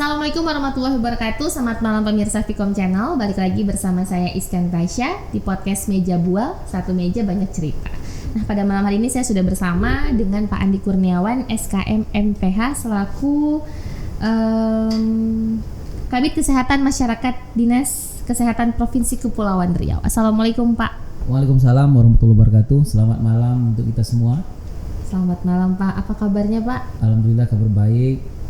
Assalamualaikum warahmatullahi wabarakatuh. Selamat malam pemirsa Vkom Channel. Balik lagi bersama saya Iskan Tasya di podcast Meja Bual, satu meja banyak cerita. Nah, pada malam hari ini saya sudah bersama dengan Pak Andi Kurniawan, SKM MPH selaku Kabid Kesehatan Masyarakat Dinas Kesehatan Provinsi Kepulauan Riau. Assalamualaikum Pak. Waalaikumsalam warahmatullahi wabarakatuh. Selamat malam untuk kita semua. Selamat malam Pak. Apa kabarnya Pak? Alhamdulillah kabar baik.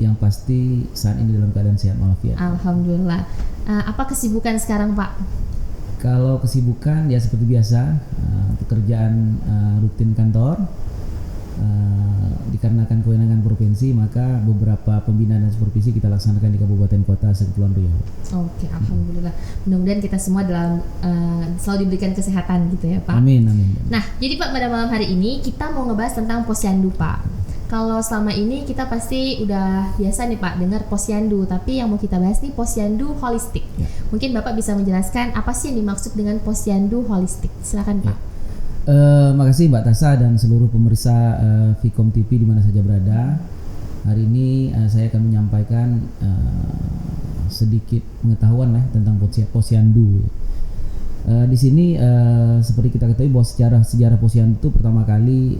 Yang pasti saat ini dalam keadaan sehat walafiat. Alhamdulillah. Apa kesibukan sekarang Pak? Kalau kesibukan ya seperti biasa, pekerjaan rutin kantor. Dikarenakan kewenangan provinsi, maka beberapa pembinaan dan supervisi kita laksanakan di kabupaten kota Kepulauan Riau. Oke, alhamdulillah. Mudah-mudahan kita semua dalam selalu diberikan kesehatan gitu ya Pak. Amin, amin. Nah, jadi Pak, pada malam hari ini kita mau ngebahas tentang posyandu Pak. Kalau selama ini kita pasti udah biasa nih Pak dengar posyandu, tapi yang mau kita bahas nih posyandu holistik. Ya. Mungkin Bapak bisa menjelaskan apa sih yang dimaksud dengan posyandu holistik? Silakan Pak. Makasih Mbak Tasa dan seluruh pemirsa Vkom TV di mana saja berada. Hari ini saya akan menyampaikan sedikit pengetahuan lah tentang posyandu. Di sini seperti kita ketahui bahwa sejarah posyandu itu pertama kali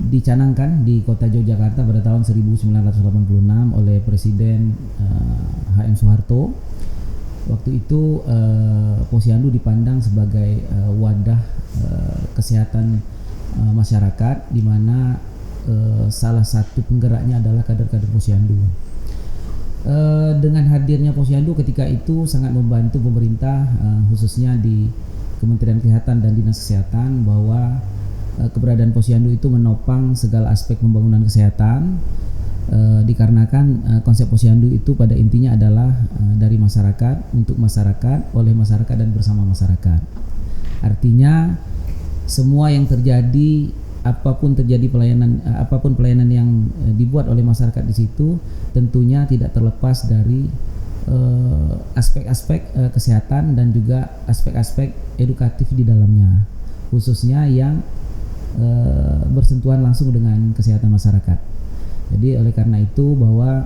dicanangkan di kota Yogyakarta pada tahun 1986 oleh Presiden HM Soeharto. Waktu itu posyandu dipandang sebagai wadah kesehatan masyarakat, di mana salah satu penggeraknya adalah kader-kader posyandu. Dengan hadirnya posyandu ketika itu sangat membantu pemerintah, khususnya di Kementerian Kesehatan dan Dinas Kesehatan, bahwa keberadaan posyandu itu menopang segala aspek pembangunan kesehatan, dikarenakan konsep posyandu itu pada intinya adalah dari masyarakat, untuk masyarakat, oleh masyarakat dan bersama masyarakat. Artinya semua yang terjadi, apapun pelayanan yang dibuat oleh masyarakat di situ tentunya tidak terlepas dari aspek-aspek kesehatan dan juga aspek-aspek edukatif di dalamnya, khususnya yang bersentuhan langsung dengan kesehatan masyarakat. Jadi oleh karena itu bahwa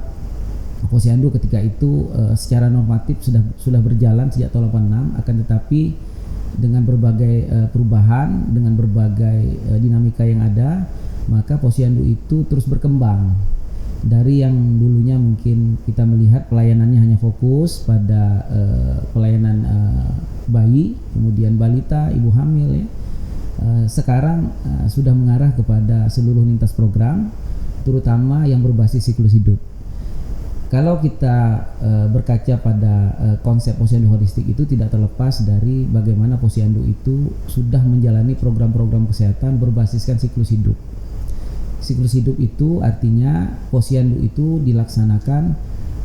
posyandu ketika itu secara normatif sudah berjalan sejak tahun 86, akan tetapi dengan berbagai perubahan, dengan berbagai dinamika yang ada, maka posyandu itu terus berkembang. Dari yang dulunya mungkin kita melihat pelayanannya hanya fokus pada pelayanan bayi, kemudian balita, ibu hamil ya. Sekarang sudah mengarah kepada seluruh lintas program, terutama yang berbasis siklus hidup. Kalau kita berkaca pada konsep posyandu holistik itu tidak terlepas dari bagaimana posyandu itu sudah menjalani program-program kesehatan berbasiskan siklus hidup. Siklus hidup itu artinya posyandu itu dilaksanakan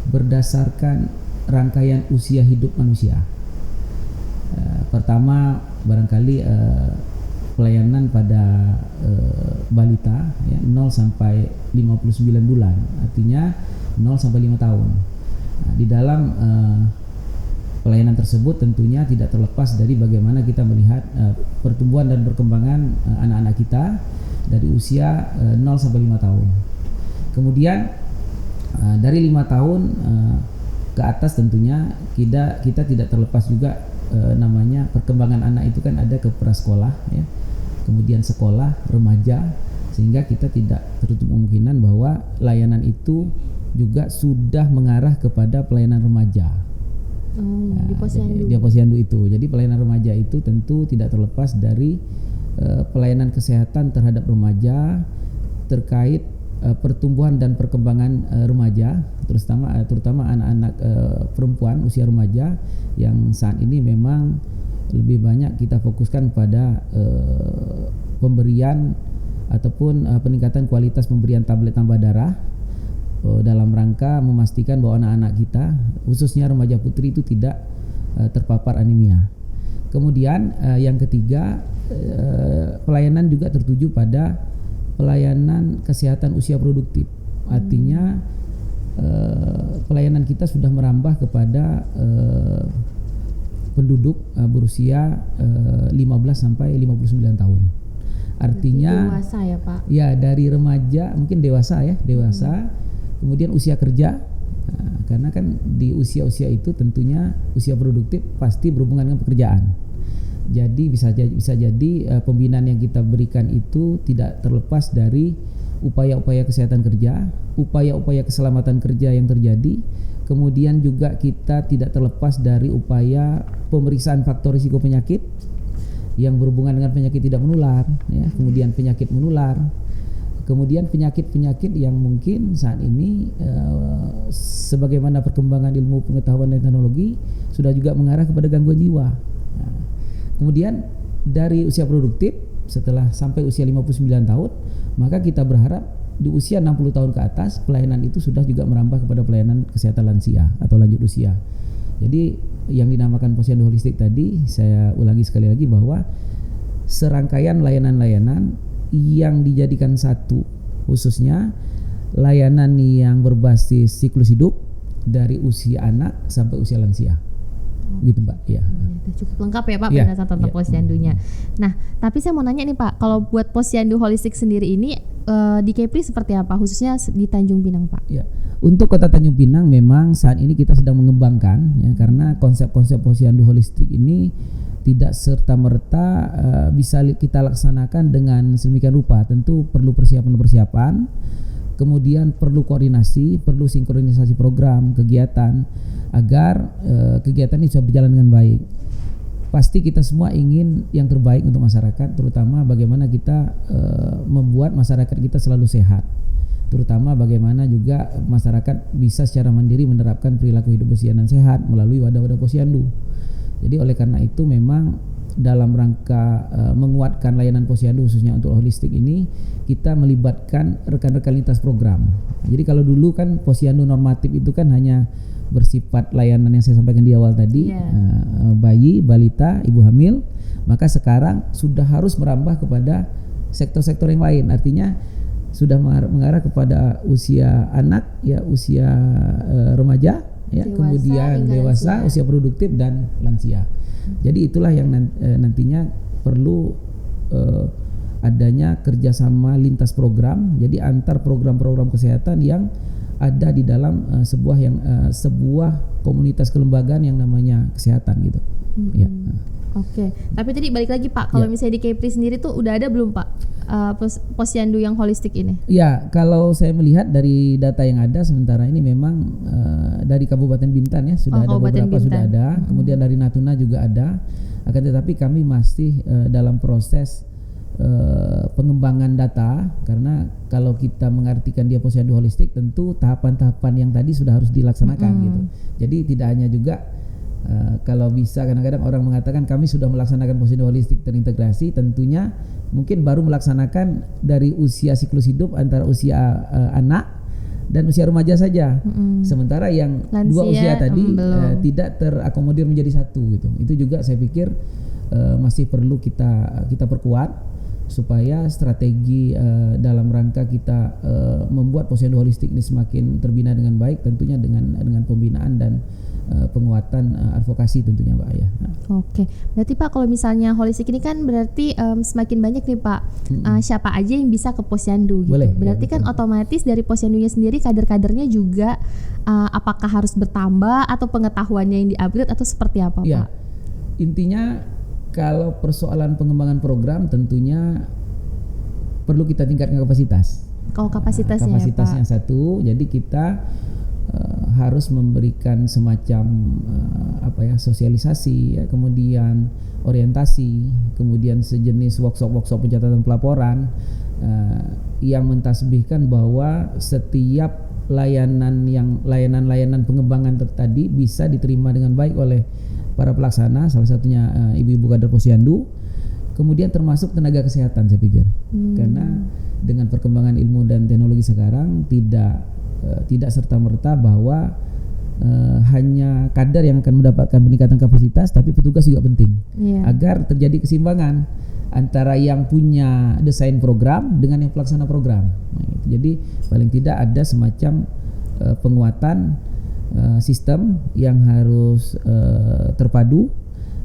berdasarkan rangkaian usia hidup manusia. Pertama barangkali pelayanan pada balita ya, 0 sampai 59 bulan, artinya 0 sampai 5 tahun. Nah, di dalam pelayanan tersebut tentunya tidak terlepas dari bagaimana kita melihat pertumbuhan dan perkembangan anak-anak kita dari usia 0 sampai 5 tahun. Kemudian dari 5 tahun ke atas tentunya kita tidak terlepas juga namanya perkembangan anak itu kan ada ke prasekolah ya, kemudian sekolah, remaja, sehingga kita tidak tertutup kemungkinan bahwa layanan itu juga sudah mengarah kepada pelayanan remaja. Di posyandu itu. Jadi pelayanan remaja itu tentu tidak terlepas dari pelayanan kesehatan terhadap remaja terkait pertumbuhan dan perkembangan remaja, terutama anak-anak perempuan usia remaja yang saat ini memang lebih banyak kita fokuskan pada pemberian ataupun peningkatan kualitas pemberian tablet tambah darah dalam rangka memastikan bahwa anak-anak kita khususnya remaja putri itu tidak terpapar anemia. Kemudian yang ketiga, pelayanan juga tertuju pada pelayanan kesehatan usia produktif. Artinya pelayanan kita sudah merambah kepada penduduk berusia 15 sampai 59 tahun. Artinya dewasa ya Pak? Ya, dari remaja mungkin dewasa ya, kemudian usia kerja. Nah, karena kan di usia-usia itu tentunya usia produktif pasti berhubungan dengan pekerjaan. Jadi bisa jadi pembinaan yang kita berikan itu tidak terlepas dari upaya-upaya kesehatan kerja, upaya-upaya keselamatan kerja yang terjadi. Kemudian juga kita tidak terlepas dari upaya pemeriksaan faktor risiko penyakit yang berhubungan dengan penyakit tidak menular, ya, kemudian penyakit menular, kemudian penyakit-penyakit yang mungkin saat ini sebagaimana perkembangan ilmu pengetahuan dan teknologi sudah juga mengarah kepada gangguan jiwa. Nah, kemudian dari usia produktif setelah sampai usia 59 tahun, maka kita berharap di usia 60 tahun ke atas pelayanan itu sudah juga merambah kepada pelayanan kesehatan lansia atau lanjut usia. Jadi yang dinamakan posyandu holistik tadi, saya ulangi sekali lagi bahwa serangkaian layanan-layanan yang dijadikan satu, khususnya layanan yang berbasis siklus hidup dari usia anak sampai usia lansia. Gitu Mbak, ya. Cukup lengkap ya Pak penjelasan tentang posyandunya. Nah, tapi saya mau nanya nih Pak, kalau buat posyandu holistik sendiri ini di Kepri seperti apa, khususnya di Tanjung Pinang Pak? Ya, untuk Kota Tanjung Pinang memang saat ini kita sedang mengembangkan ya, karena konsep-konsep posyandu holistik ini tidak serta-merta bisa kita laksanakan dengan sedemikian rupa. Tentu perlu persiapan-persiapan, kemudian perlu koordinasi, perlu sinkronisasi program, kegiatan agar kegiatan ini bisa berjalan dengan baik. Pasti kita semua ingin yang terbaik untuk masyarakat, terutama bagaimana kita membuat masyarakat kita selalu sehat, terutama bagaimana juga masyarakat bisa secara mandiri menerapkan perilaku hidup bersih dan sehat melalui wadah-wadah posyandu. Jadi oleh karena itu memang dalam rangka menguatkan layanan posyandu khususnya untuk holistik ini, kita melibatkan rekan-rekan lintas program. Jadi kalau dulu kan posyandu normatif itu kan hanya bersifat layanan yang saya sampaikan di awal tadi, bayi, balita, ibu hamil, maka sekarang sudah harus merambah kepada sektor-sektor yang lain. Artinya sudah mengarah kepada usia anak, ya, usia remaja, ya, kemudian dewasa, usia produktif dan lansia. Jadi itulah yang nantinya perlu adanya kerjasama lintas program. Jadi antar program-program kesehatan yang ada di dalam sebuah komunitas kelembagaan yang namanya kesehatan gitu. Ya. Oke. Tapi tadi balik lagi Pak, kalau misalnya di Kepri sendiri tuh udah ada belum Pak posyandu yang holistik ini? Ya, kalau saya melihat dari data yang ada sementara ini memang dari Kabupaten Bintan ya sudah ada beberapa sudah ada. Kemudian dari Natuna juga ada. Akan tetapi kami masih dalam proses pengembangan data, karena kalau kita mengartikan dia posyandu holistik tentu tahapan-tahapan yang tadi sudah harus dilaksanakan gitu. Jadi tidak hanya juga kalau bisa kadang-kadang orang mengatakan kami sudah melaksanakan posyandu holistik terintegrasi, tentunya mungkin baru melaksanakan dari usia siklus hidup antara usia anak dan usia remaja saja. Sementara yang lansia, dua usia tadi tidak terakomodir menjadi satu gitu. Itu juga saya pikir masih perlu kita perkuat supaya strategi dalam rangka kita membuat posyandu holistik ini semakin terbina dengan baik, tentunya dengan pembinaan dan penguatan advokasi tentunya Mbak ya. Oke, berarti Pak kalau misalnya holistik ini kan berarti semakin banyak nih Pak, siapa aja yang bisa ke posyandu gitu. Boleh, berarti ya, kan otomatis dari posyandunya sendiri kader-kadernya juga apakah harus bertambah atau pengetahuannya yang di-upgrade atau seperti apa ya, Pak? Intinya kalau persoalan pengembangan program tentunya perlu kita tingkatkan kapasitas. Kapasitasnya ya, satu, jadi kita harus memberikan semacam sosialisasi, ya, kemudian orientasi, kemudian sejenis workshop pencatatan pelaporan yang mentasbihkan bahwa setiap layanan pengembangan tadi bisa diterima dengan baik oleh para pelaksana, salah satunya ibu-ibu kader posyandu, kemudian termasuk tenaga kesehatan saya pikir. Karena dengan perkembangan ilmu dan teknologi sekarang tidak serta-merta bahwa hanya kader yang akan mendapatkan peningkatan kapasitas, tapi petugas juga penting agar terjadi keseimbangan antara yang punya desain program dengan yang pelaksana program. Nah, gitu. Jadi paling tidak ada semacam penguatan sistem yang harus terpadu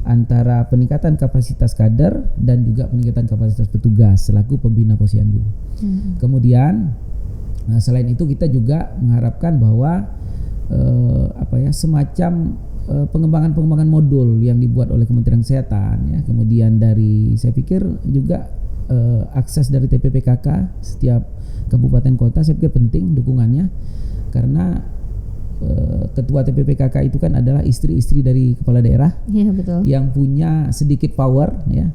antara peningkatan kapasitas kader dan juga peningkatan kapasitas petugas selaku pembina Posyandu. Kemudian selain itu kita juga mengharapkan bahwa semacam pengembangan modul yang dibuat oleh Kementerian Kesehatan ya, kemudian dari saya pikir juga akses dari TPPKK setiap kabupaten kota saya pikir penting dukungannya, karena ketua TPPKK itu kan adalah istri-istri dari kepala daerah, Iya, betul. yang punya sedikit power ya.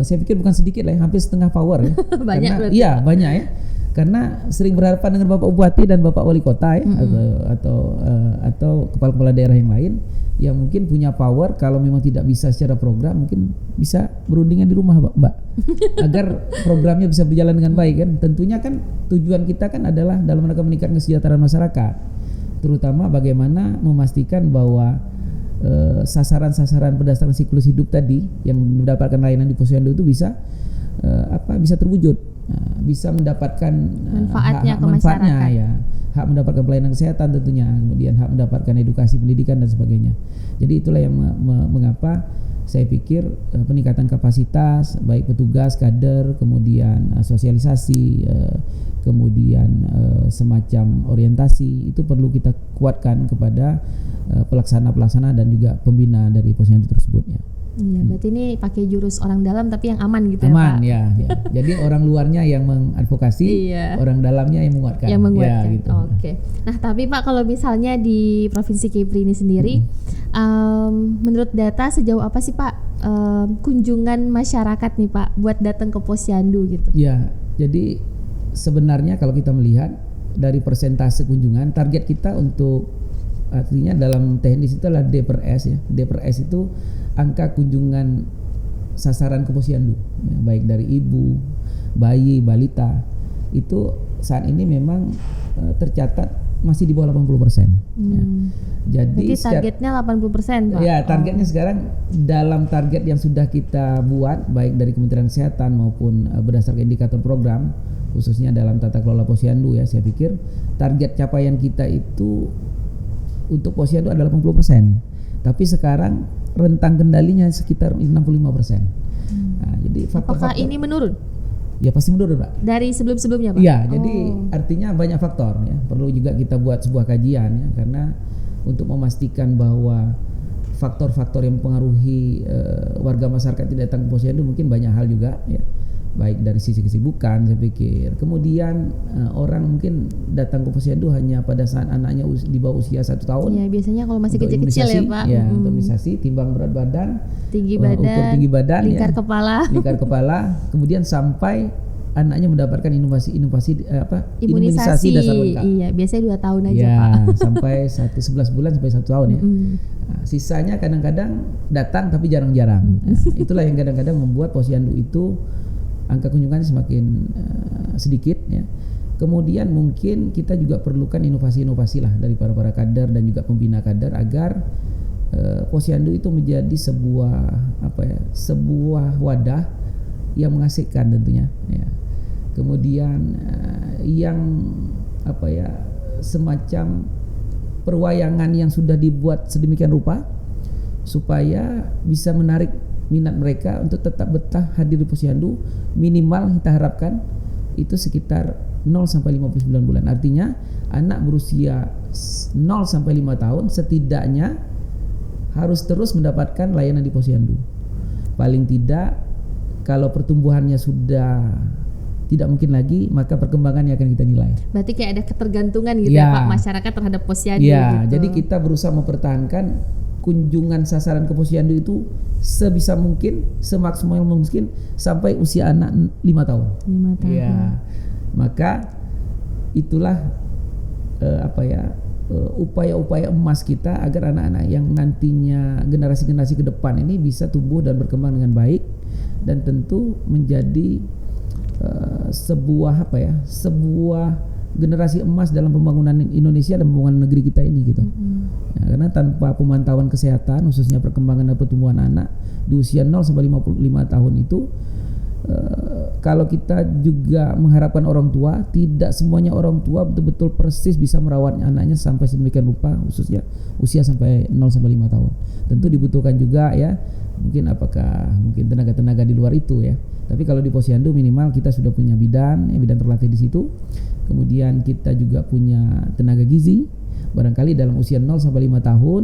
Saya pikir bukan sedikit lah, hampir setengah power ya. Banyak karena, berarti. iya banyak ya. Karena sering berhadapan dengan Bapak Bupati dan Bapak Wali Kota ya, atau kepala-kepala daerah yang lain yang mungkin punya power, kalau memang tidak bisa secara program mungkin bisa berundingan di rumah Mbak agar programnya bisa berjalan dengan baik kan. Tentunya kan tujuan kita kan adalah dalam rangka meningkatkan kesejahteraan masyarakat, terutama bagaimana memastikan bahwa sasaran-sasaran berdasarkan siklus hidup tadi yang mendapatkan layanan di Posyandu itu bisa terwujud, bisa mendapatkan Manfaatnya ke manfaatnya masyarakat. ya, hak mendapatkan pelayanan kesehatan tentunya, kemudian hak mendapatkan edukasi pendidikan dan sebagainya. Jadi itulah yang mengapa saya pikir peningkatan kapasitas baik petugas, kader, kemudian sosialisasi, kemudian semacam orientasi itu perlu kita kuatkan kepada pelaksana dan juga pembina dari Posyandu tersebut ya. Iya, berarti ini pakai jurus orang dalam tapi yang aman gitu Aman ya, Pak. ya. Jadi orang luarnya yang mengadvokasi, Iya. orang dalamnya yang menguatkan. Yang menguatkan. Ya, gitu. Oke. Nah, tapi Pak, kalau misalnya di Provinsi Kepri ini sendiri, menurut data sejauh apa sih Pak kunjungan masyarakat nih Pak buat datang ke Posyandu gitu? Ya, jadi sebenarnya kalau kita melihat dari persentase kunjungan, target kita untuk, artinya dalam teknis itu adalah D/S ya. D/S itu angka kunjungan sasaran ke Posyandu ya, baik dari ibu, bayi, balita, itu saat ini memang tercatat masih di bawah 80%. Ya. Jadi Berarti targetnya 80% Pak? Ya, targetnya sekarang dalam target yang sudah kita buat baik dari Kementerian Kesehatan maupun berdasarkan indikator program khususnya dalam tata kelola Posyandu ya, saya pikir target capaian kita itu untuk Posyandu adalah 80%. Tapi sekarang rentang kendalinya sekitar 65%. Nah, jadi Apakah ini menurun ya pasti menurun, Pak. dari sebelum-sebelumnya Pak? Iya, jadi artinya banyak faktor ya. Perlu juga kita buat sebuah kajian ya, karena untuk memastikan bahwa faktor-faktor yang mempengaruhi warga masyarakat tidak datang ke Posyandu mungkin banyak hal juga ya. Baik dari sisi kesibukan saya pikir. Kemudian orang mungkin datang ke Posyandu hanya pada saat anaknya di bawah usia 1 tahun. Iya, biasanya kalau masih Untuk kecil-kecil ya imunisasi, Pak. Ya, untuk imunisasi, timbang berat badan, Tinggi ukur badan, tinggi badan, lingkar ya, kepala. lingkar kepala, kemudian sampai anaknya mendapatkan imunisasi dasar lengkap. Iya, biasanya 2 tahun aja Ya, Pak. sampai 11 bulan sampai 1 tahun ya. Nah, sisanya kadang-kadang datang tapi jarang-jarang. Nah, itulah yang kadang-kadang membuat Posyandu itu angka kunjungannya semakin sedikit ya. Kemudian mungkin kita juga perlukan inovasi-inovasi lah dari para kader dan juga pembina kader agar Posyandu itu menjadi sebuah wadah yang mengasihkan tentunya ya. Kemudian yang semacam perwayangan yang sudah dibuat sedemikian rupa supaya bisa menarik minat mereka untuk tetap betah hadir di Posyandu. Minimal kita harapkan itu sekitar 0 sampai 59 bulan. Artinya anak berusia 0 sampai 5 tahun setidaknya harus terus mendapatkan layanan di Posyandu. Paling tidak kalau pertumbuhannya sudah tidak mungkin lagi, maka perkembangannya akan kita nilai. Berarti kayak ada ketergantungan gitu ya Pak masyarakat terhadap Posyandu Ya, gitu. jadi kita berusaha mempertahankan kunjungan sasaran ke Posyandu itu sebisa mungkin, semaksimal mungkin sampai usia anak 5 tahun. 5 tahun. Ya, maka itulah upaya-upaya emas kita agar anak-anak yang nantinya generasi-generasi ke depan ini bisa tumbuh dan berkembang dengan baik dan tentu menjadi sebuah generasi emas dalam pembangunan Indonesia dan pembangunan negeri kita ini gitu. Ya, karena tanpa pemantauan kesehatan khususnya perkembangan dan pertumbuhan anak di usia 0 sampai 55 tahun itu kalau kita juga mengharapkan orang tua, tidak semuanya orang tua betul-betul persis bisa merawat anaknya sampai sedemikian rupa, khususnya usia sampai 0 sampai 5 tahun. Tentu dibutuhkan juga ya, mungkin tenaga-tenaga di luar itu ya. Tapi kalau di posyandu minimal kita sudah punya bidan terlatih di situ. Kemudian kita juga punya tenaga gizi. Barangkali dalam usia 0 sampai 5 tahun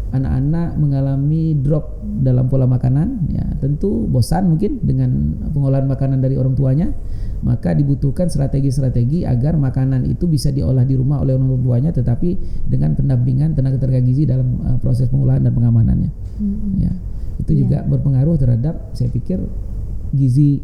anak-anak mengalami drop dalam pola makanan, ya tentu bosan mungkin dengan pengolahan makanan dari orang tuanya, maka dibutuhkan strategi-strategi agar makanan itu bisa diolah di rumah oleh orang tuanya, tetapi dengan pendampingan tenaga gizi dalam proses pengolahan dan pengamanannya. Ya, itu juga berpengaruh terhadap, saya pikir, gizi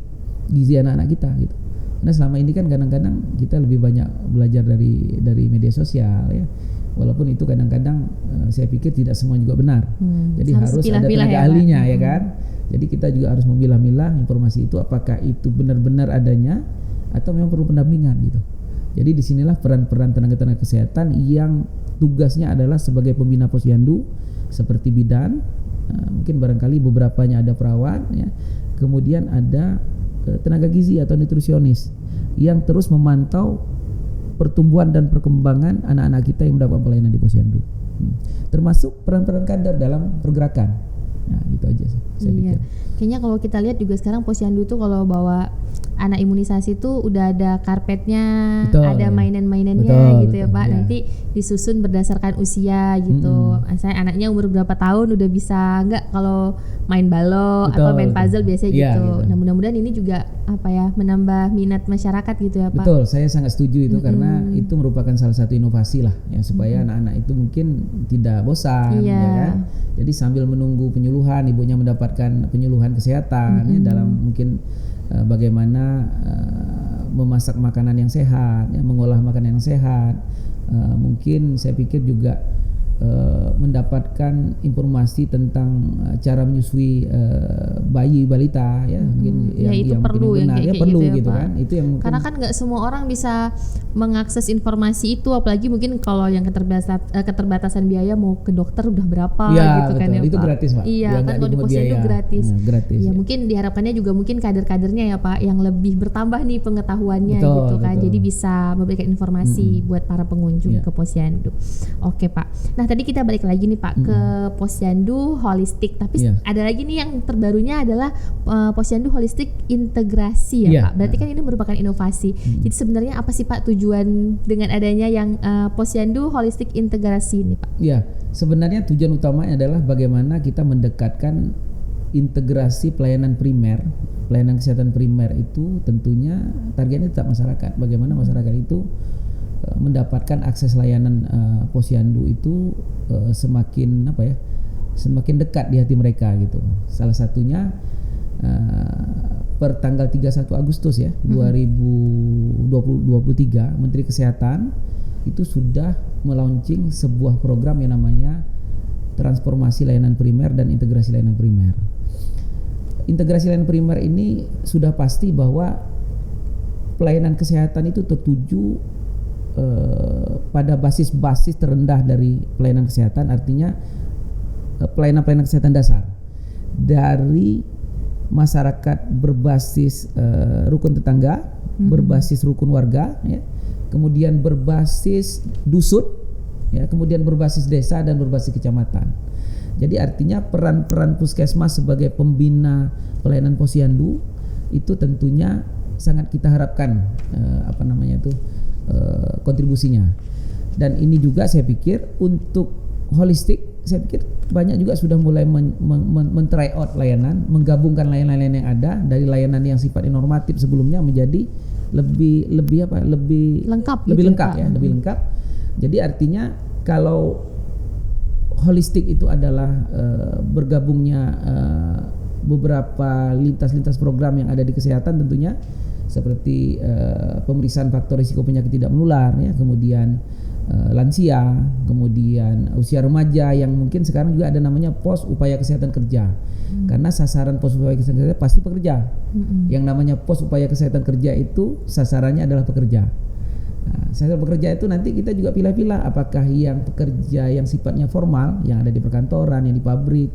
anak-anak kita gitu. Karena selama ini kan kadang-kadang kita lebih banyak belajar dari media sosial ya. Walaupun itu kadang-kadang saya pikir tidak semua juga benar. Jadi harus ada tenaga ahlinya ya kan. Jadi kita juga harus memilah-milah informasi itu apakah itu benar-benar adanya atau memang perlu pendampingan gitu. Jadi disinilah peran-peran tenaga-tenaga kesehatan yang tugasnya adalah sebagai pembina posyandu seperti bidan, mungkin barangkali beberapanya ada perawat ya. Kemudian ada tenaga gizi atau nutrisionis yang terus memantau pertumbuhan dan perkembangan anak-anak kita yang mendapat pelayanan di posyandu, termasuk peran-peran kader dalam pergerakan. Nah, gitu aja sih saya pikir. Kayaknya kalau kita lihat juga sekarang posyandu tuh kalau bawa anak imunisasi tuh udah ada karpetnya, ada mainan-mainannya gitu ya Pak. Ya. Nanti disusun berdasarkan usia gitu. Saya anaknya umur berapa tahun udah bisa nggak kalau main balok atau main puzzle biasanya gitu. Nah, mudah-mudahan ini juga menambah minat masyarakat gitu ya Pak. Betul, saya sangat setuju itu karena itu merupakan salah satu inovasi lah ya supaya anak-anak itu mungkin tidak bosan ya kan. Jadi sambil menunggu penyuluhan, ibunya mendapatkan penyuluhan kesehatan ya, dalam mungkin bagaimana memasak makanan yang sehat, ya, mengolah makanan yang sehat. Mungkin saya pikir juga mendapatkan informasi tentang cara menyusui bayi balita ya, mungkin itu yang perlu benar ya, perlu gitu ya, kan. Itu yang mungkin, karena kan nggak semua orang bisa mengakses informasi itu, apalagi mungkin kalau yang keterbatasan biaya mau ke dokter udah berapa gitu kan ya itu Pak. Gratis Pak. Iya kan kalau di posyandu gratis. Gratis. Ya mungkin diharapkannya juga mungkin kader-kadernya ya Pak yang lebih bertambah nih pengetahuannya gitu kan. Jadi bisa memberikan informasi buat para pengunjung ke posyandu. Oke Pak. Nah tadi kita balik lagi nih Pak ke posyandu holistik, tapi ada lagi nih yang terbarunya adalah posyandu holistik integrasi ya Pak. Berarti kan ini merupakan inovasi. Jadi sebenarnya apa sih Pak tujuan dengan adanya yang posyandu holistik integrasi ini Pak? Ya, sebenarnya tujuan utamanya adalah bagaimana kita mendekatkan integrasi pelayanan kesehatan primer itu tentunya targetnya tetap masyarakat. Bagaimana masyarakat itu mendapatkan akses layanan posyandu itu semakin dekat di hati mereka gitu. Salah satunya per tanggal 31 Agustus ya 2023 Menteri Kesehatan itu sudah melaunching sebuah program yang namanya transformasi layanan primer dan integrasi layanan primer. Integrasi layanan primer ini sudah pasti bahwa pelayanan kesehatan itu tertuju pada basis terendah dari pelayanan kesehatan, artinya pelayanan kesehatan dasar dari masyarakat berbasis rukun tetangga, berbasis rukun warga, ya, kemudian berbasis dusun, ya, kemudian berbasis desa dan berbasis kecamatan. Jadi artinya peran puskesmas sebagai pembina pelayanan posyandu itu tentunya sangat kita harapkan kontribusinya. Dan ini juga saya pikir untuk holistik, saya pikir banyak juga sudah mulai men-try out layanan, menggabungkan layanan-layanan yang ada dari layanan yang sifatnya normatif sebelumnya menjadi lebih lengkap ya, lebih lengkap. Jadi artinya kalau holistik itu adalah bergabungnya beberapa lintas program yang ada di kesehatan tentunya, seperti pemeriksaan faktor risiko penyakit tidak menular ya, kemudian lansia, kemudian usia remaja yang mungkin sekarang juga ada namanya pos upaya kesehatan kerja. Karena sasaran pos upaya kesehatan kerja pasti pekerja. Yang namanya pos upaya kesehatan kerja itu sasarannya adalah pekerja. Nah, sasaran pekerja itu nanti kita juga pilah-pilah apakah yang pekerja yang sifatnya formal yang ada di perkantoran, yang di pabrik,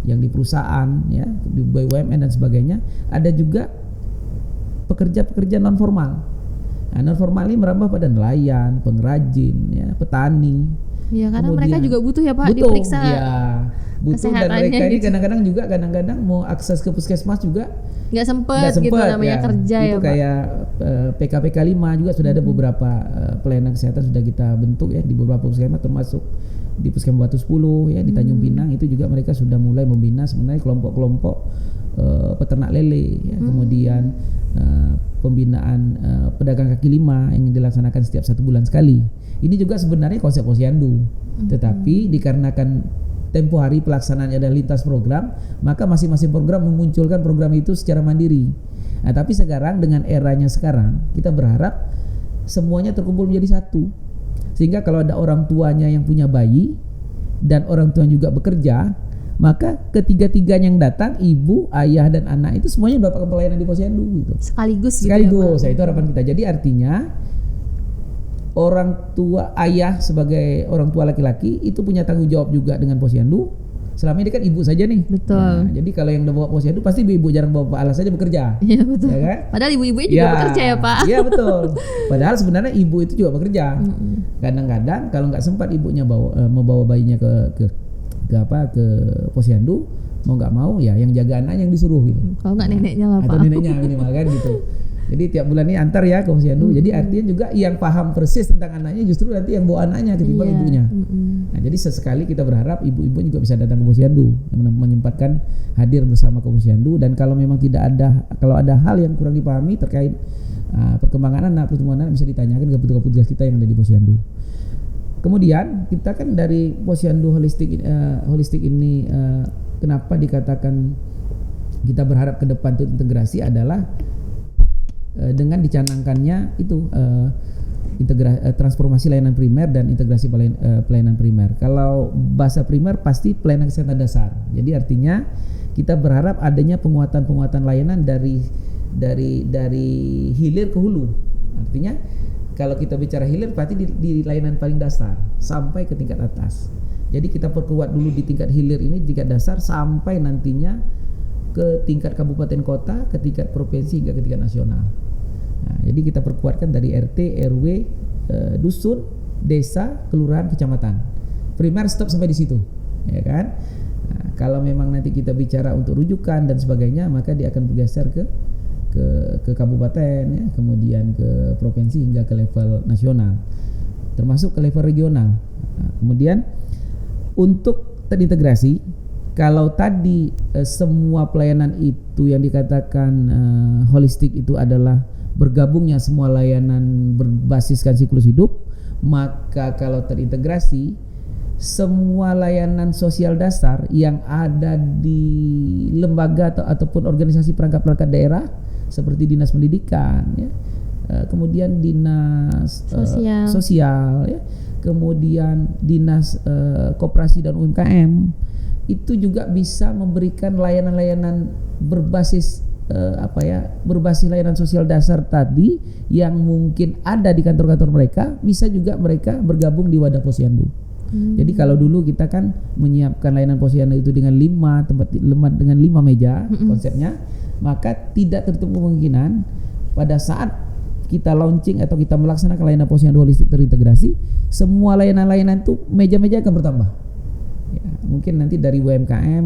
yang di perusahaan ya, di BUMN dan sebagainya. Ada juga pekerja-pekerja non formal. Nah, non formal ini merambah pada nelayan, pengrajin, ya, petani. Ya, karena Kemudian mereka juga butuh ya Pak butuh, diperiksa ya, butuh, dan kesehatannya mereka ini gitu. kadang-kadang mau akses ke puskesmas juga nggak sempet nggak gitu sempet, namanya ya. kerja Itu ya Pak. kayak PKPK 5 juga sudah ada beberapa pelayanan kesehatan sudah kita bentuk ya di beberapa puskesmas, termasuk di Puskesmas Batu 10 ya di Tanjung Pinang. Itu juga mereka sudah mulai membina sebenarnya kelompok-kelompok peternak lele ya. Kemudian pembinaan pedagang kaki lima yang dilaksanakan setiap 1 bulan sekali. Ini juga sebenarnya konsep posyandu, tetapi dikarenakan tempo hari pelaksanaannya ada lintas program, maka masing-masing program memunculkan program itu secara mandiri. Nah, tapi sekarang dengan eranya sekarang, kita berharap semuanya terkumpul menjadi satu. Sehingga kalau ada orang tuanya yang punya bayi dan orang tua juga bekerja, maka ketiga-tiganya yang datang, ibu, ayah dan anak itu semuanya mendapatkan pelayanan di posyandu gitu. Sekaligus gitu Sekaligus, ya Pak. itu harapan kita. Jadi artinya orang tua, ayah sebagai orang tua laki-laki itu punya tanggung jawab juga dengan posyandu. Selama ini kan ibu saja nih. Betul. Nah, jadi kalau yang udah bawa posyandu pasti ibu jarang bawa alas saja bekerja. Iya betul. Ya kan? Padahal ibu-ibunya juga bekerja ya Pak. Iya betul. Padahal sebenarnya ibu itu juga bekerja. Kadang-kadang kalau nggak sempat ibunya membawa bayinya ke posyandu, mau nggak mau ya yang jaga anaknya yang disuruh gitu. Kalau nggak neneknya lah Pak. Atau neneknya minimal kan gitu. Jadi tiap bulan ini antar ya ke posyandu. Jadi artinya juga yang paham persis tentang anaknya justru nanti yang bawa anaknya ketimbang ibunya. Nah, jadi sesekali kita berharap ibu-ibu juga bisa datang ke posyandu, menyempatkan hadir bersama ke posyandu. Dan kalau memang kalau ada hal yang kurang dipahami terkait perkembangan anak, pertumbuhan anak, bisa ditanyakan ke petugas-petugas kita yang ada di posyandu. Kemudian kita kan dari posyandu holistik ini kenapa dikatakan kita berharap ke depan itu integrasi adalah dengan dicanangkannya itu transformasi layanan primer dan integrasi pelayanan primer. Kalau bahasa primer pasti pelayanan kesehatan dasar. Jadi artinya kita berharap adanya penguatan layanan dari hilir ke hulu. Artinya kalau kita bicara hilir berarti di layanan paling dasar sampai ke tingkat atas. Jadi kita perkuat dulu di tingkat hilir ini, di tingkat dasar sampai nantinya ke tingkat kabupaten kota, ke tingkat provinsi hingga ke tingkat nasional. Nah, jadi kita perkuatkan dari RT, RW, dusun, desa, kelurahan, kecamatan. Primer stop sampai di situ, ya kan? Nah, kalau memang nanti kita bicara untuk rujukan dan sebagainya, maka dia akan bergeser ke kabupaten, ya, kemudian ke provinsi hingga ke level nasional, termasuk ke level regional. Nah, kemudian untuk terintegrasi, kalau tadi semua pelayanan itu yang dikatakan holistik itu adalah bergabungnya semua layanan berbasiskan siklus hidup, maka kalau terintegrasi semua layanan sosial dasar yang ada di lembaga ataupun organisasi perangkat-perangkat daerah seperti dinas pendidikan, ya, kemudian dinas sosial, ya, kemudian dinas koperasi dan UMKM, itu juga bisa memberikan layanan-layanan berbasis berbasis layanan sosial dasar tadi yang mungkin ada di kantor-kantor mereka, bisa juga mereka bergabung di wadah posyandu. Jadi kalau dulu kita kan menyiapkan layanan posyandu itu dengan 5 meja konsepnya, maka tidak tertutup kemungkinan pada saat kita launching atau kita melaksanakan layanan posyandu holistik terintegrasi, semua layanan-layanan itu meja-meja akan bertambah. Ya, mungkin nanti dari UMKM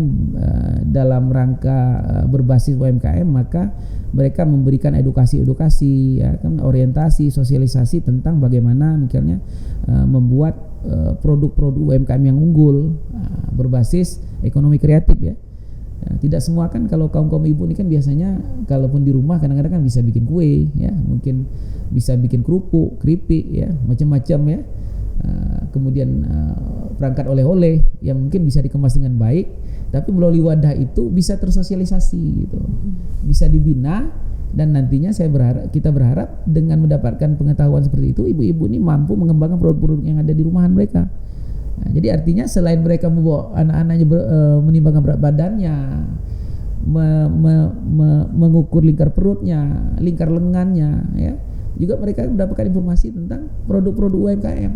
dalam rangka berbasis UMKM, maka mereka memberikan edukasi, ya kan, orientasi, sosialisasi tentang bagaimana misalnya membuat produk-produk UMKM yang unggul berbasis ekonomi kreatif, ya. Tidak semua kan, kalau kaum ibu ini kan biasanya kalaupun di rumah kadang-kadang kan bisa bikin kue, ya, mungkin bisa bikin kerupuk, keripik, ya, macam-macam, ya. Kemudian perangkat oleh-oleh yang mungkin bisa dikemas dengan baik, tapi melalui wadah itu bisa tersosialisasi gitu, bisa dibina, dan nantinya kita berharap dengan mendapatkan pengetahuan seperti itu, ibu-ibu ini mampu mengembangkan produk-produk yang ada di rumahan mereka. Nah, jadi artinya selain mereka membawa anak-anaknya menimbangkan berat badannya, mengukur lingkar perutnya, lingkar lengannya, ya, juga mereka mendapatkan informasi tentang produk-produk UMKM.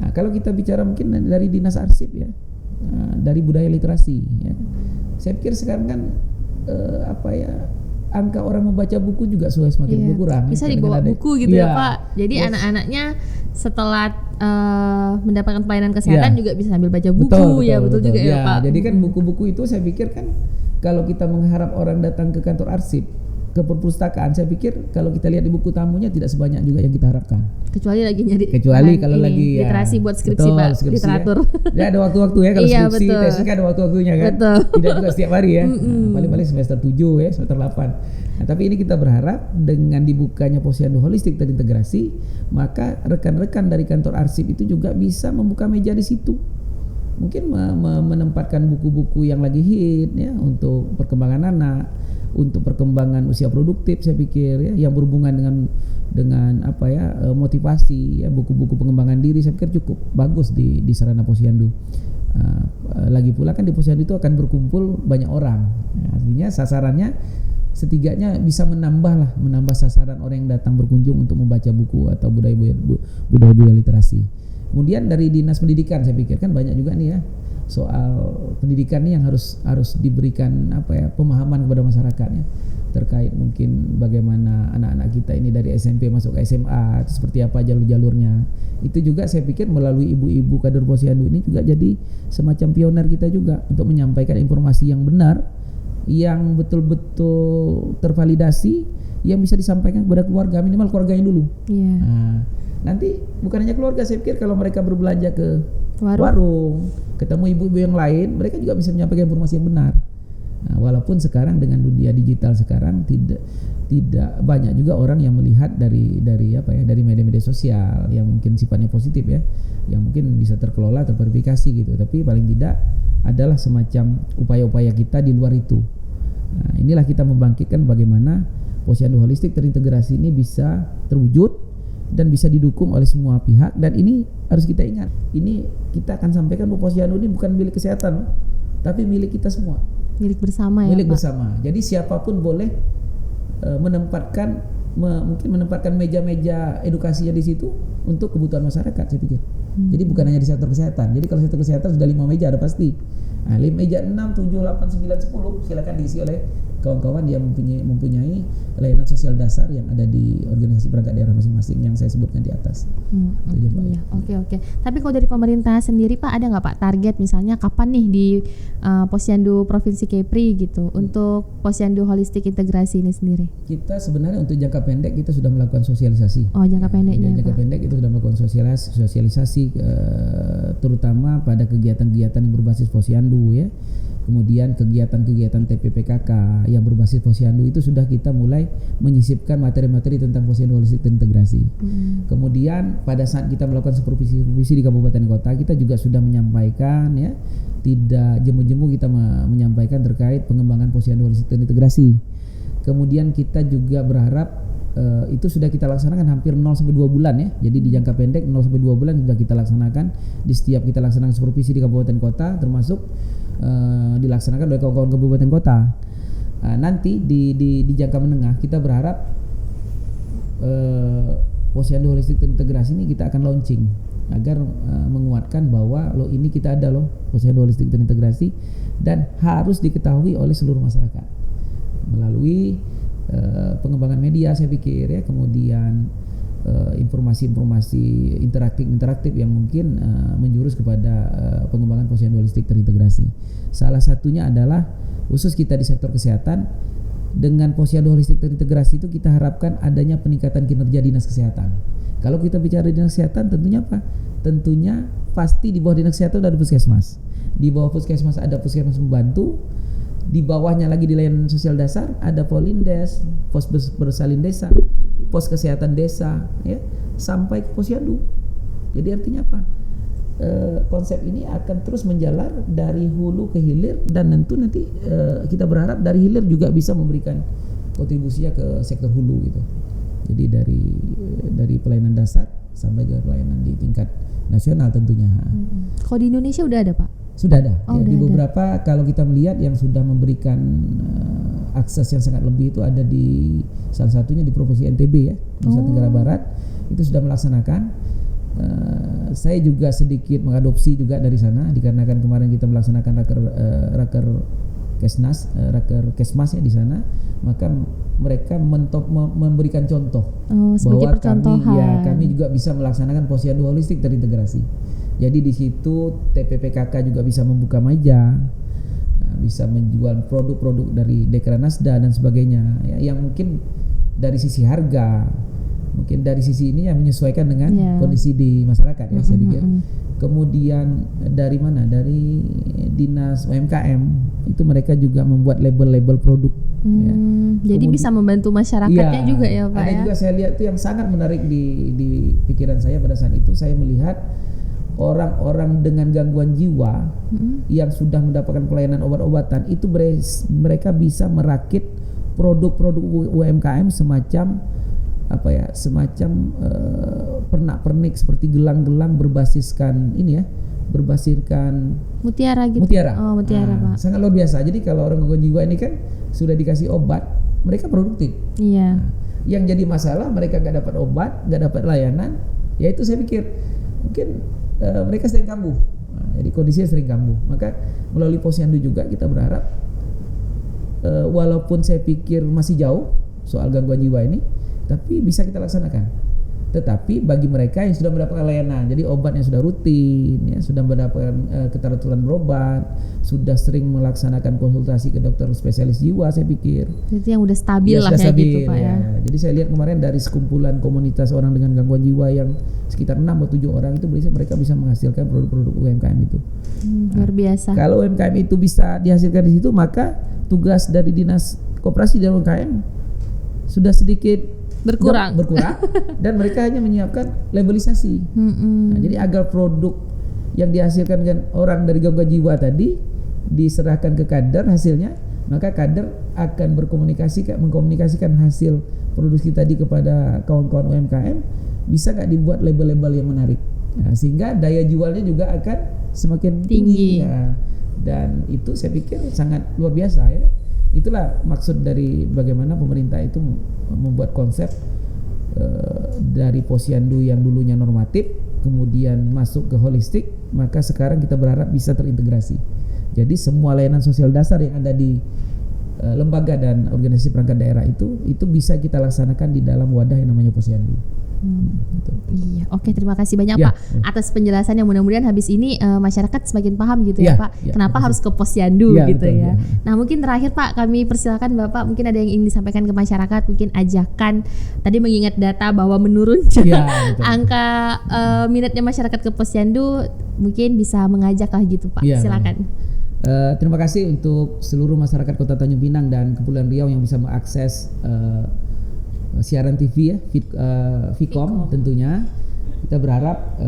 Nah, kalau kita bicara mungkin dari dinas arsip, ya, dari budaya literasi, ya, saya pikir sekarang kan angka orang membaca buku juga semakin berkurang. Bisa dibawa buku gitu ya Pak. Jadi anak-anaknya setelah mendapatkan pelayanan kesehatan juga bisa sambil baca buku. Betul juga ya Pak. Jadi kan buku-buku itu saya pikir kan kalau kita mengharap orang datang ke kantor arsip, ke perpustakaan, saya pikir kalau kita lihat di buku tamunya tidak sebanyak juga yang kita harapkan. Kecuali lagi nyari kalau lagi literasi buat skripsi Pak, literatur. Ya ada waktu-waktu ya kalau skripsi, tesis kan ada waktu-waktunya kan. Tidak juga setiap hari ya. Paling-paling semester 7 ya, semester 8. Nah, tapi ini kita berharap dengan dibukanya Posyandu Holistik terintegrasi, maka rekan-rekan dari kantor arsip itu juga bisa membuka meja di situ. Mungkin menempatkan buku-buku yang lagi hit ya untuk perkembangan anak, untuk perkembangan usia produktif, saya pikir ya, yang berhubungan dengan motivasi ya, buku-buku pengembangan diri, saya pikir cukup bagus di sarana Posyandu. Lagi pula kan di Posyandu itu akan berkumpul banyak orang ya, artinya sasarannya setidaknya bisa menambah sasaran orang yang datang berkunjung untuk membaca buku atau budaya literasi. Kemudian dari Dinas Pendidikan saya pikir kan banyak juga nih ya soal pendidikan nih yang harus diberikan pemahaman kepada masyarakatnya terkait mungkin bagaimana anak-anak kita ini dari SMP masuk ke SMA, seperti apa jalur-jalurnya. Itu juga saya pikir melalui ibu-ibu kader Posyandu ini juga jadi semacam pioner kita juga untuk menyampaikan informasi yang benar, yang betul-betul tervalidasi, yang bisa disampaikan kepada keluarga, minimal keluarganya dulu. Nah, nanti bukan hanya keluarga, saya pikir kalau mereka berbelanja ke warung, ketemu ibu-ibu yang lain, mereka juga bisa menyampaikan informasi yang benar. Nah, walaupun sekarang dengan dunia digital sekarang tidak banyak juga orang yang melihat dari media-media sosial yang mungkin sifatnya positif ya, yang mungkin bisa terkelola, terverifikasi gitu. Tapi paling tidak adalah semacam upaya-upaya kita di luar itu. Nah, inilah kita membangkitkan bagaimana Posyandu Holistik terintegrasi ini bisa terwujud dan bisa didukung oleh semua pihak. Dan ini harus kita ingat, ini kita akan sampaikan bahwa Posyandu ini bukan milik kesehatan, tapi milik kita semua. Milik bersama ya Pak? Milik bersama. Jadi siapapun boleh mungkin menempatkan meja-meja edukasinya di situ untuk kebutuhan masyarakat, saya pikir. Jadi bukan hanya di sektor kesehatan. Jadi kalau sektor kesehatan sudah 5 meja ada pasti. Nah, 5 meja 6, 7, 8, 9, 10 silakan diisi oleh kawan-kawan yang mempunyai layanan sosial dasar yang ada di organisasi perangkat daerah masing-masing yang saya sebutkan di atas. Iya. Oke. Tapi kalau dari pemerintah sendiri Pak, ada nggak Pak target misalnya kapan nih di Posyandu Provinsi Kepri gitu untuk Posyandu Holistik integrasi ini sendiri? Kita sebenarnya untuk jangka pendek kita sudah melakukan sosialisasi. Oh, jangka pendeknya ya, jangka pendek itu sudah melakukan sosialisasi terutama pada kegiatan-kegiatan yang berbasis Posyandu ya. Kemudian kegiatan-kegiatan TPPKK yang berbasis Posyandu itu sudah kita mulai menyisipkan materi-materi tentang Posyandu Holistik terintegrasi. Kemudian pada saat kita melakukan supervisi di kabupaten kota, kita juga sudah menyampaikan ya, tidak jemu-jemu kita menyampaikan terkait pengembangan Posyandu Holistik terintegrasi. Kemudian kita juga berharap itu sudah kita laksanakan hampir 0-2 bulan ya. Jadi di jangka pendek 0-2 bulan sudah kita laksanakan. Di setiap kita laksanakan supervisi di kabupaten kota, termasuk dilaksanakan oleh kawan-kawan kabupaten kota. Nanti di jangka menengah kita berharap Posyandu Holistik terintegrasi ini kita akan launching agar menguatkan bahwa ini kita ada Posyandu Holistik terintegrasi dan harus diketahui oleh seluruh masyarakat melalui pengembangan media, saya pikir ya, kemudian informasi-informasi interaktif yang mungkin menjurus kepada pengembangan Posyandu Holistik terintegrasi. Salah satunya adalah khusus kita di sektor kesehatan, dengan Posyandu Holistik terintegrasi itu kita harapkan adanya peningkatan kinerja dinas kesehatan. Kalau kita bicara dinas kesehatan, tentunya apa? Tentunya pasti di bawah dinas kesehatan ada puskesmas. Di bawah puskesmas ada puskesmas membantu. Di bawahnya lagi di layanan sosial dasar ada Polindes, pos bersalin desa, pos kesehatan desa, ya, sampai ke Posyandu. Jadi artinya apa? Konsep ini akan terus menjalar dari hulu ke hilir, dan tentu nanti kita berharap dari hilir juga bisa memberikan kontribusinya ke sektor hulu gitu. Jadi dari pelayanan dasar sampai ke pelayanan di tingkat nasional tentunya. Kalau di Indonesia udah ada Pak? Sudah ada. Di beberapa kalau kita melihat yang sudah memberikan akses yang sangat lebih itu ada di salah satunya di Provinsi NTB ya, Nusa Tenggara Barat, itu sudah melaksanakan. Saya juga sedikit mengadopsi juga dari sana dikarenakan kemarin kita melaksanakan raker Kesnas, Raker Kesmas ya di sana, maka mereka memberikan contoh sebagai percontohan. kami juga bisa melaksanakan posyandu holistik terintegrasi. Jadi di situ TPPKK juga bisa membuka meja, bisa menjual produk-produk dari Dekranasda dan sebagainya, ya, yang mungkin dari sisi harga, mungkin dari sisi ini yang menyesuaikan dengan kondisi di masyarakat ya saya pikir. Kemudian dari mana? Dari Dinas UMKM itu mereka juga membuat label-label produk. Ya. Jadi bisa membantu masyarakatnya juga ya Pak. Ada juga saya lihat tuh yang sangat menarik di pikiran saya pada saat itu, saya melihat orang-orang dengan gangguan jiwa yang sudah mendapatkan pelayanan obat-obatan itu mereka bisa merakit produk-produk UMKM semacam pernak-pernik seperti gelang-gelang berbasiskan mutiara gitu. Mutiara Pak. Sangat luar biasa. Jadi kalau orang gangguan jiwa ini kan sudah dikasih obat, mereka produktif. Iya. Yang jadi masalah mereka nggak dapat obat, nggak dapat layanan, ya itu saya pikir mungkin mereka sering kambuh. Jadi kondisinya sering kambuh. Maka melalui posyandu juga kita berharap walaupun saya pikir masih jauh soal gangguan jiwa ini, tapi bisa kita laksanakan. Tetapi bagi mereka yang sudah mendapatkan layanan, jadi obatnya sudah rutin, ya, sudah mendapatkan keteraturan berobat, sudah sering melaksanakan konsultasi ke dokter spesialis jiwa, saya pikir. Itu yang udah stabil lah ya gitu Pak ya. Jadi saya lihat kemarin dari sekumpulan komunitas orang dengan gangguan jiwa yang sekitar 6 atau 7 orang itu mereka bisa menghasilkan produk-produk UMKM itu. Luar biasa. Kalau UMKM itu bisa dihasilkan di situ, maka tugas dari Dinas Koperasi dan UMKM sudah sedikit berkurang dan mereka hanya menyiapkan labelisasi. Nah, jadi agar produk yang dihasilkan dengan orang dari gangguan jiwa tadi diserahkan ke kader hasilnya, maka kader akan mengkomunikasikan hasil produksi tadi kepada kawan-kawan UMKM, bisa nggak dibuat label-label yang menarik, nah, sehingga daya jualnya juga akan semakin tinggi. Ya. Dan itu saya pikir sangat luar biasa ya. Itulah maksud dari bagaimana pemerintah itu membuat konsep dari posyandu yang dulunya normatif kemudian masuk ke holistik, maka sekarang kita berharap bisa terintegrasi. Jadi semua layanan sosial dasar yang ada di lembaga dan organisasi perangkat daerah itu bisa kita laksanakan di dalam wadah yang namanya posyandu. Gitu. Iya, oke, terima kasih banyak Pak atas penjelasan yang mudah-mudahan habis ini masyarakat semakin paham gitu ya Pak. Kenapa harus ke posyandu gitu betul, ya. Nah mungkin terakhir Pak, kami persilakan Bapak, mungkin ada yang ingin disampaikan ke masyarakat, mungkin ajakan tadi mengingat data bahwa menurun angka minatnya masyarakat ke posyandu, mungkin bisa mengajak lah gitu Pak. Silakan. Terima kasih untuk seluruh masyarakat Kota Tanjung Pinang dan Kepulauan Riau yang bisa mengakses siaran TV ya, Vkom tentunya. Kita berharap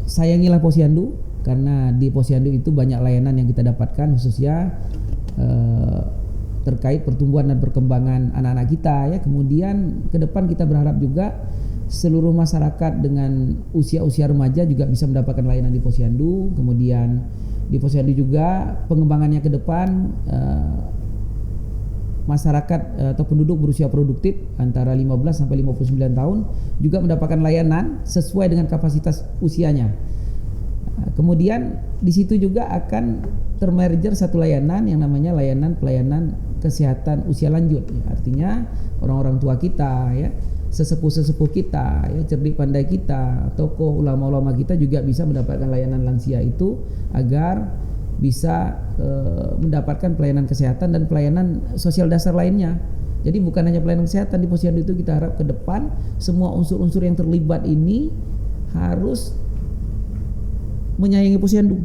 sayangilah posyandu, karena di posyandu itu banyak layanan yang kita dapatkan, khususnya terkait pertumbuhan dan perkembangan anak-anak kita ya. Kemudian ke depan kita berharap juga seluruh masyarakat dengan usia-usia remaja juga bisa mendapatkan layanan di posyandu. Kemudian di posyandu juga pengembangannya ke depan masyarakat atau penduduk berusia produktif antara 15 sampai 59 tahun juga mendapatkan layanan sesuai dengan kapasitas usianya. Kemudian di situ juga akan termerger satu layanan yang namanya pelayanan kesehatan usia lanjut. Artinya orang-orang tua kita ya, sesepuh-sesepuh kita ya, cerdik pandai kita, tokoh ulama-ulama kita juga bisa mendapatkan layanan lansia itu agar bisa mendapatkan pelayanan kesehatan dan pelayanan sosial dasar lainnya. Jadi bukan hanya pelayanan kesehatan di posyandu itu, kita harap ke depan semua unsur-unsur yang terlibat ini harus menyayangi posyandu,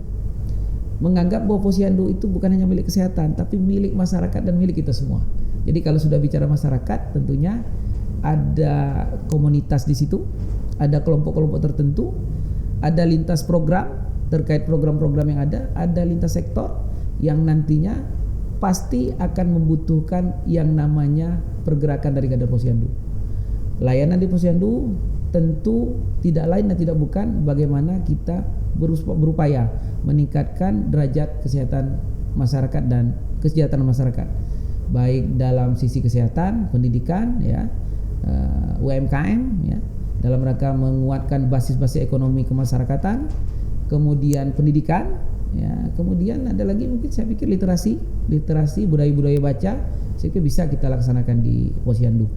menganggap bahwa posyandu itu bukan hanya milik kesehatan tapi milik masyarakat dan milik kita semua. Jadi kalau sudah bicara masyarakat, tentunya ada komunitas di situ, ada kelompok-kelompok tertentu, ada lintas program terkait program-program yang ada lintas sektor yang nantinya pasti akan membutuhkan yang namanya pergerakan dari kader posyandu. Layanan di posyandu tentu tidak lain dan tidak bukan bagaimana kita berupaya meningkatkan derajat kesehatan masyarakat dan kesejahteraan masyarakat, baik dalam sisi kesehatan, pendidikan, ya, UMKM, ya, dalam rangka menguatkan basis-basis ekonomi kemasyarakatan, kemudian pendidikan, Ya, kemudian ada lagi mungkin saya pikir literasi budaya-budaya baca, saya pikir bisa kita laksanakan di Posyandu.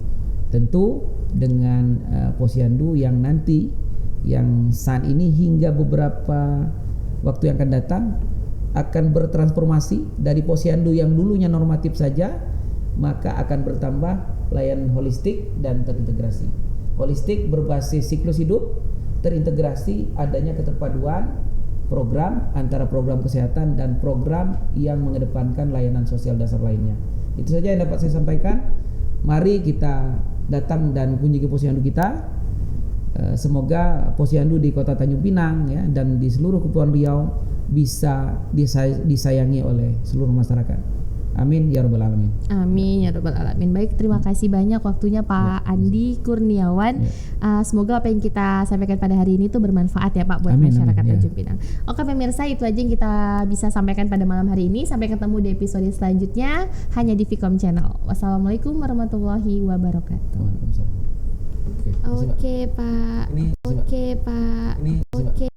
Tentu dengan Posyandu yang nanti yang saat ini hingga beberapa waktu yang akan datang akan bertransformasi dari Posyandu yang dulunya normatif saja, maka akan bertambah layanan holistik dan terintegrasi. Holistik berbasis siklus hidup, terintegrasi adanya keterpaduan program antara program kesehatan dan program yang mengedepankan layanan sosial dasar lainnya. Itu saja yang dapat saya sampaikan. Mari kita datang dan kunjungi Posyandu kita. Semoga Posyandu di Kota Tanjung Pinang ya dan di seluruh Kepulauan Riau bisa disayangi oleh seluruh masyarakat. Amin ya rabbal alamin. Amin ya rabbal alamin. Baik, terima kasih banyak waktunya Pak Andi Kurniawan. Semoga apa yang kita sampaikan pada hari ini tuh bermanfaat ya Pak buat masyarakat Tanjung Pinang. Oke pemirsa, itu aja yang kita bisa sampaikan pada malam hari ini. Sampai ketemu di episode selanjutnya hanya di Vkom Channel. Wassalamualaikum warahmatullahi wabarakatuh. Waalaikumsalam. Oke Pak. Oke Pak. Oke.